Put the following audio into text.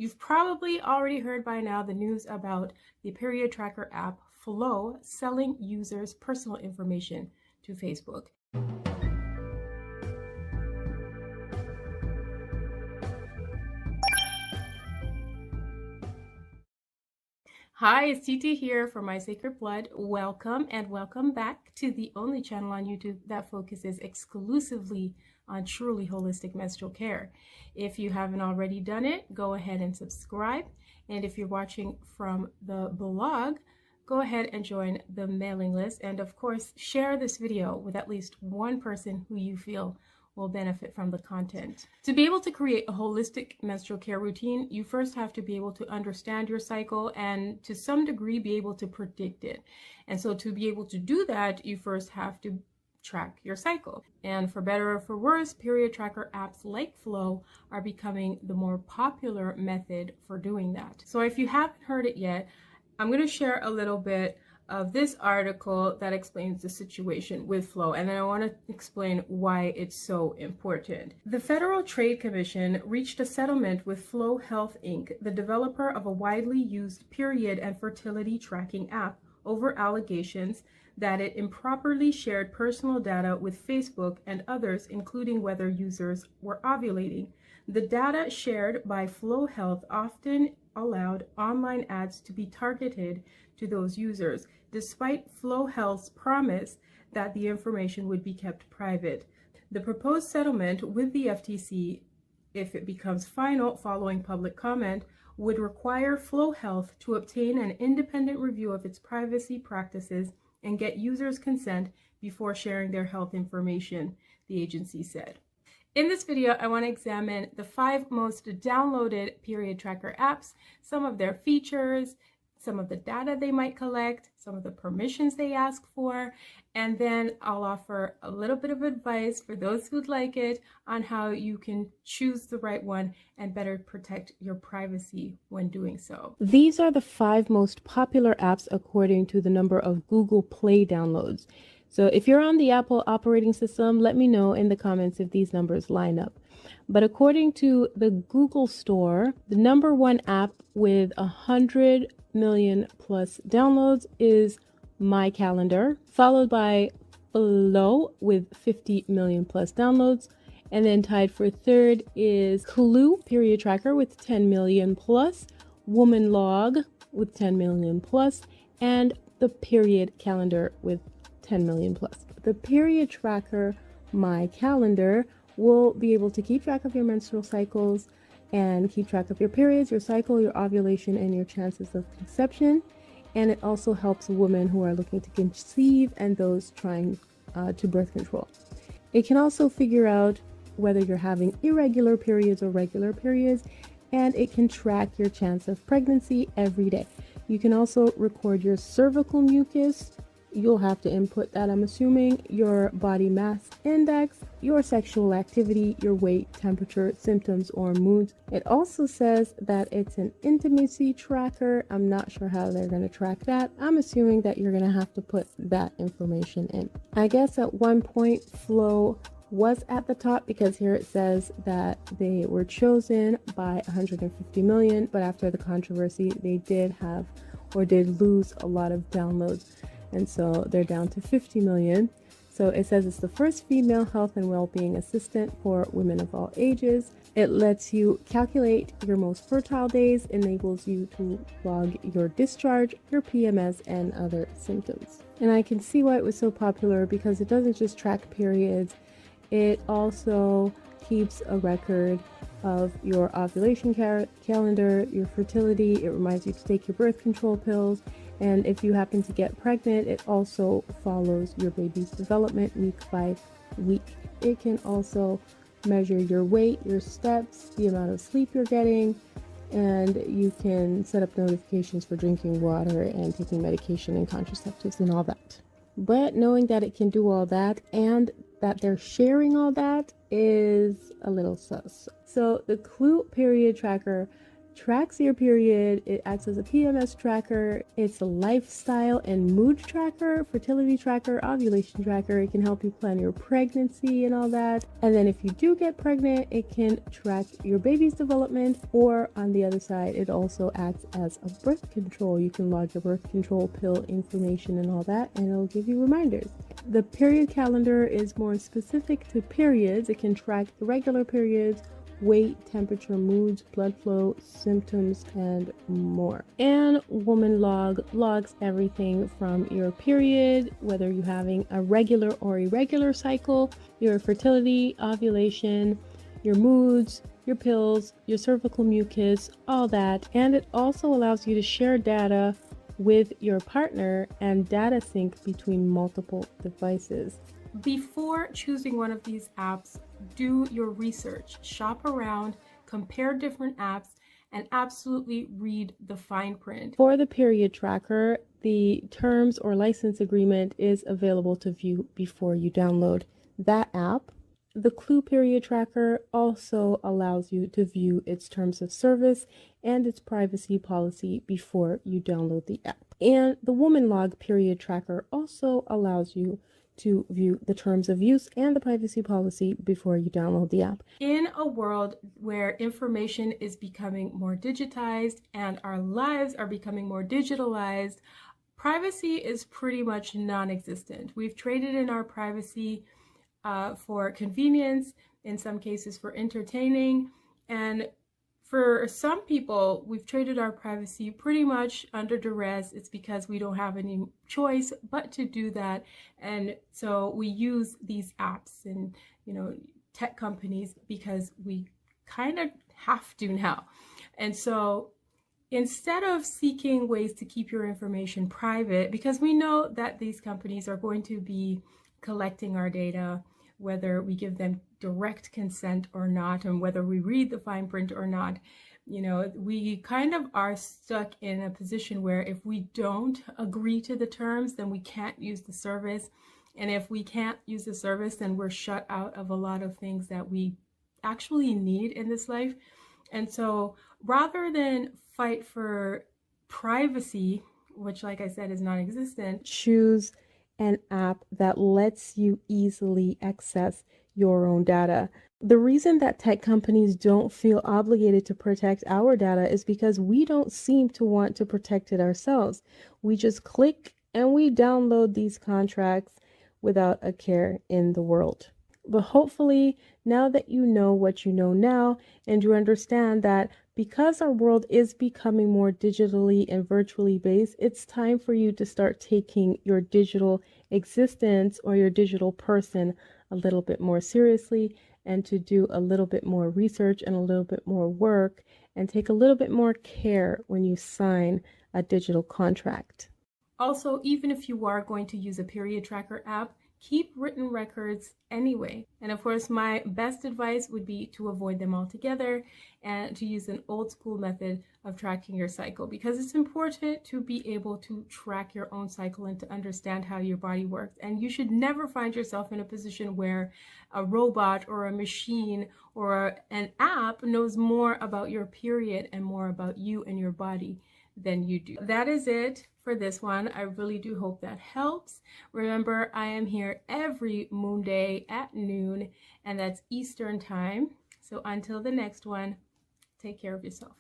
You've probably already heard by now the news about the period tracker app Flow selling users' personal information to Facebook. Hi, it's TT here for My Sacred Blood. Welcome and welcome back to the only channel on YouTube that focuses exclusively on truly holistic menstrual care. If you haven't already done it, go ahead and subscribe. And if you're watching from the blog, go ahead and join the mailing list. And of course, share this video with at least one person who you feel will benefit from the content. To be able to create a holistic menstrual care routine, you first have to be able to understand your cycle and to some degree be able to predict it. And so to be able to do that, you first have to track your cycle. And for better or for worse, period tracker apps like Flow are becoming the more popular method for doing that. So if you haven't heard it yet, I'm going to share a little bit of this article that explains the situation with Flow, and then I want to explain why it's so important. The Federal Trade Commission reached a settlement with Flow Health Inc., the developer of a widely used period and fertility tracking app, over allegations that it improperly shared personal data with Facebook and others, including whether users were ovulating. The data shared by Flow Health often allowed online ads to be targeted to those users, despite Flow Health's promise that the information would be kept private. The proposed settlement with the FTC, if it becomes final following public comment, would require Flow Health to obtain an independent review of its privacy practices and get users' consent before sharing their health information, the agency said. In this video, I want to examine the 5 most downloaded period tracker apps, some of their features, some of the data they might collect, some of the permissions they ask for, and then I'll offer a little bit of advice for those who'd like it on how you can choose the right one and better protect your privacy when doing so. These are the 5 most popular apps according to the number of Google Play downloads. So if you're on the Apple operating system, let me know in the comments if these numbers line up. But according to the Google Store, the number 1 app with 100 million plus downloads is My Calendar, followed by Flow with 50 million plus downloads, and then tied for 3rd is Clue period tracker with 10 million plus, Woman Log with 10 million plus, and the period calendar with 10 million plus. The period tracker My Calendar will be able to keep track of your menstrual cycles and keep track of your periods, your cycle, your ovulation, and your chances of conception. And it also helps women who are looking to conceive and those trying to birth control. It can also figure out whether you're having irregular periods or regular periods, and it can track your chance of pregnancy every day. You can also record your cervical mucus. You'll have to input that, I'm assuming, your body mass index, your sexual activity, your weight, temperature, symptoms, or moods. It also says that it's an intimacy tracker. I'm not sure how they're going to track that. I'm assuming that you're going to have to put that information in. I guess at one point, Flow was at the top because here it says that they were chosen by 150 million, but after the controversy, they did lose a lot of downloads. And so they're down to 50 million. So it says it's the first female health and well-being assistant for women of all ages. It lets you calculate your most fertile days, enables you to log your discharge, your PMS, and other symptoms. And I can see why it was so popular because it doesn't just track periods. It also keeps a record of your ovulation calendar, your fertility. It reminds you to take your birth control pills. And if you happen to get pregnant, it also follows your baby's development week by week. It can also measure your weight, your steps, the amount of sleep you're getting, and you can set up notifications for drinking water and taking medication and contraceptives and all that. But knowing that it can do all that and that they're sharing all that is a little sus. So the Clue period tracker tracks your period. It acts as a PMS tracker. It's a lifestyle and mood tracker, fertility tracker, ovulation tracker. It can help you plan your pregnancy and all that. And then if you do get pregnant, it can track your baby's development. Or on the other side, it also acts as a birth control. You can log your birth control pill information and all that, and it'll give you reminders. The period calendar is more specific to periods. It can track irregular periods, weight, temperature, moods, blood flow, symptoms, and more. And Woman Log logs everything from your period, whether you're having a regular or irregular cycle, your fertility, ovulation, your moods, your pills, your cervical mucus, all that. And it also allows you to share data with your partner and data sync between multiple devices. Before choosing one of these apps, do your research, shop around, compare different apps, and absolutely read the fine print. For the period tracker, the terms or license agreement is available to view before you download that app. The Clue period tracker also allows you to view its terms of service and its privacy policy before you download the app. And the Woman Log period tracker also allows you to view the terms of use and the privacy policy before you download the app. In a world where information is becoming more digitized and our lives are becoming more digitalized, privacy is pretty much non-existent. We've traded in our privacy for convenience, in some cases for entertaining, and for some people, we've traded our privacy pretty much under duress. It's because we don't have any choice but to do that. And so we use these apps and, tech companies because we kind of have to now. And so instead of seeking ways to keep your information private, because we know that these companies are going to be collecting our data, whether we give them direct consent or not, and whether we read the fine print or not, we kind of are stuck in a position where if we don't agree to the terms, then we can't use the service. And if we can't use the service, then we're shut out of a lot of things that we actually need in this life. And so rather than fight for privacy, which, like I said, is non-existent, choose an app that lets you easily access your own data. The reason that tech companies don't feel obligated to protect our data is because we don't seem to want to protect it ourselves. We just click and we download these contracts without a care in the world. But hopefully, now that you know what you know now, and you understand that because our world is becoming more digitally and virtually based, it's time for you to start taking your digital existence or your digital person a little bit more seriously, and to do a little bit more research and a little bit more work, and take a little bit more care when you sign a digital contract. Also, even if you are going to use a period tracker app, keep written records anyway. And of course, my best advice would be to avoid them altogether and to use an old school method of tracking your cycle, because it's important to be able to track your own cycle and to understand how your body works. And you should never find yourself in a position where a robot or a machine or an app knows more about your period and more about you and your body than you do. That is it for this one. I really do hope that helps. Remember, I am here every moon day at noon, and that's Eastern time. So until the next one, take care of yourself.